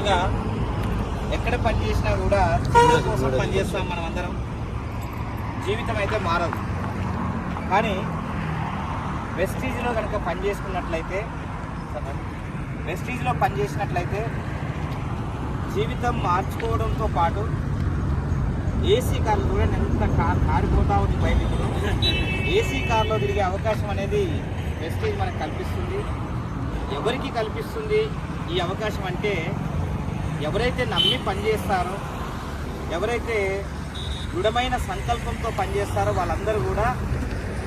ముఖ్యంగా ఎక్కడ పని చేసినా కూడా జీవితం కోసం పనిచేస్తాం మనం అందరం. జీవితం అయితే మారదు, కానీ వెస్టీజ్లో కనుక పనిచేసినట్లయితే జీవితం మార్చుకోవడంతో పాటు ఏసీ కార్లు కూడా ఎంత కారిపోతా ఉంది బయటకు. ఏసీ కార్లో తిరిగే అవకాశం అనేది వెస్టీజ్ మనకు కల్పిస్తుంది. ఎవరికి కల్పిస్తుంది ఈ అవకాశం అంటే, ఎవరైతే నమ్మి పనిచేస్తారో, ఎవరైతే దృఢమైన సంకల్పంతో పనిచేస్తారో వాళ్ళందరూ కూడా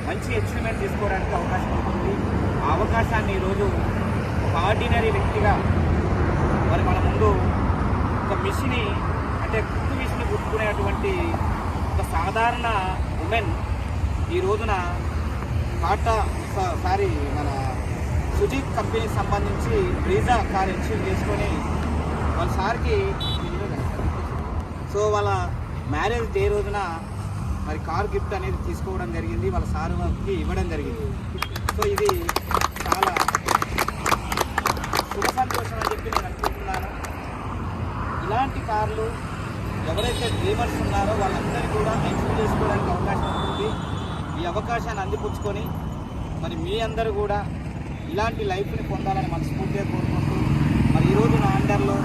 మంచి అచీవ్మెంట్ తీసుకోవడానికి అవకాశం ఉంటుంది. ఆ అవకాశాన్ని ఈరోజు ఒక ఆర్డినరీ వ్యక్తిగా మరి మన ముందు ఒక మిషన్ని, అంటే కుట్టు మిషన్ని కుట్టుకునేటువంటి ఒక సాధారణ ఉమెన్ ఈ రోజున మన సుజీత్ కంపెనీకి సంబంధించి బ్రీజా కార్ ఇన్సూర్ చేసుకొని వాళ్ళ సార్కి వాళ్ళ మ్యారేజ్ డే రోజున మరి కార్ గిఫ్ట్ అనేది తీసుకోవడం జరిగింది, వాళ్ళ సార్కి ఇవ్వడం జరిగింది. ఇది చాలా శుభ సంతోషం అని చెప్పి నేను అనుకుంటున్నాను. ఇలాంటి కార్లు ఎవరైతే డ్రీమర్స్ ఉన్నారో వాళ్ళందరికీ కూడా ఇన్సూర్ చేసుకోవడానికి అవకాశం ఉంటుంది. ఈ అవకాశాన్ని అందిపుచ్చుకొని మరి మీ అందరూ కూడా ఇలాంటి లైఫ్ని పొందాలని మనస్ఫూర్తిగా కోరుకుంటూ, మరి ఈరోజు నా అండర్లో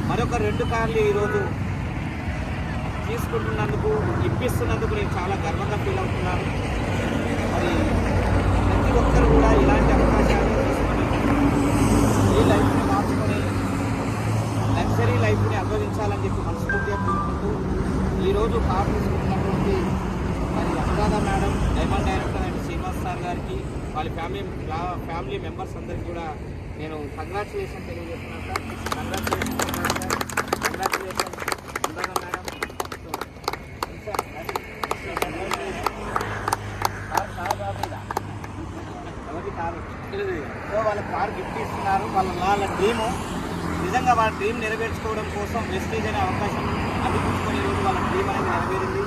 మరొక 2 కార్లు ఈరోజు ఇప్పిస్తున్నందుకు నేను చాలా గర్వంగా ఫీల్ అవుతున్నాను. మరి ప్రతి ఒక్కరు కూడా ఇలాంటి అవకాశాలు తీసుకొని ఈ లైఫ్ని మార్చుకొని లగ్జరీ లైఫ్ని అనుభవించాలని చెప్పి మనస్ఫూర్తిగా కోరుకుంటూ, ఈరోజు కార్ తీసుకుంటున్నటువంటి మరి Anuradha madam, diamond director and Srinivas sir గారికి, వాళ్ళ ఫ్యామిలీ మెంబర్స్ అందరికీ కూడా నేను కంగ్రాచులేషన్ తెలియజేస్తున్నాను సార్. Congratulation Anuradha madam. వాళ్ళ కార్ గిఫ్ట్ ఇస్తున్నారు. వాళ్ళ డ్రీము నిజంగా వాళ్ళ డ్రీమ్ నెరవేర్చుకోవడం కోసం వెస్టీజ్ అనే అవకాశం అందిపుచ్చుకొని ఈరోజు వాళ్ళ డ్రీమ్ అనేది నెరవేరింది.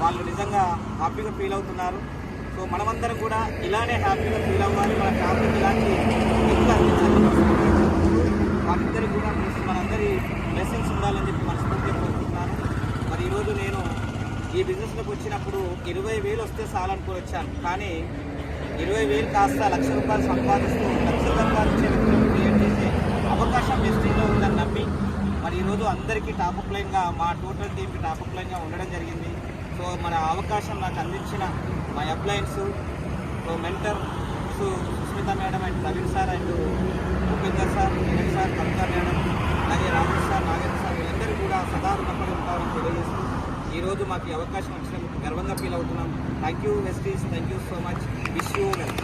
వాళ్ళు నిజంగా హ్యాపీగా ఫీల్ అవుతున్నారు. మనమందరం కూడా ఇలానే హ్యాపీగా ఫీల్ అవ్వాలి. మన ఫ్యామిలీకి ఇలాంటి గిఫ్ట్ అందించాలని వాళ్ళిద్దరికి కూడా మనందరి బ్లెస్సింగ్స్ ఉండాలని చెప్పి మనస్ఫూర్తిగా కోరుకుంటున్నాను. మరి ఈరోజు నేను ఈ బిజినెస్లోకి వచ్చినప్పుడు 20,000 వస్తే చాలనుకుని వచ్చాను, కానీ 20,000 కాస్త ₹1,00,000 సంపాదిస్తూ లక్షలు సంపాదించే వ్యక్తులను క్రియేట్ చేసే అవకాశం వెస్టీజ్లో ఉందని నమ్మి మరి ఈరోజు అందరికీ టాపప్ లైన్గా, మా టోటల్ టీమ్కి టాపప్ లైన్గా ఉండడం జరిగింది. మన అవకాశం నాకు అందించిన మా appliance mentor Susmita madam and Naveen sir and Upender sir, Kiran sir, Kavitha madam, అలాగే రాజేష్ సార్, నాగేంద్ర సార్, వీళ్ళందరూ కూడా సదా రుణపడి ఉంటారని తెలియజేస్తూ ఈరోజు మాకు ఈ అవకాశం వచ్చినందుకు గర్వంగా ఫీల్ అవుతున్నాం. Thank you Vestige, thank you so much. Wish you well.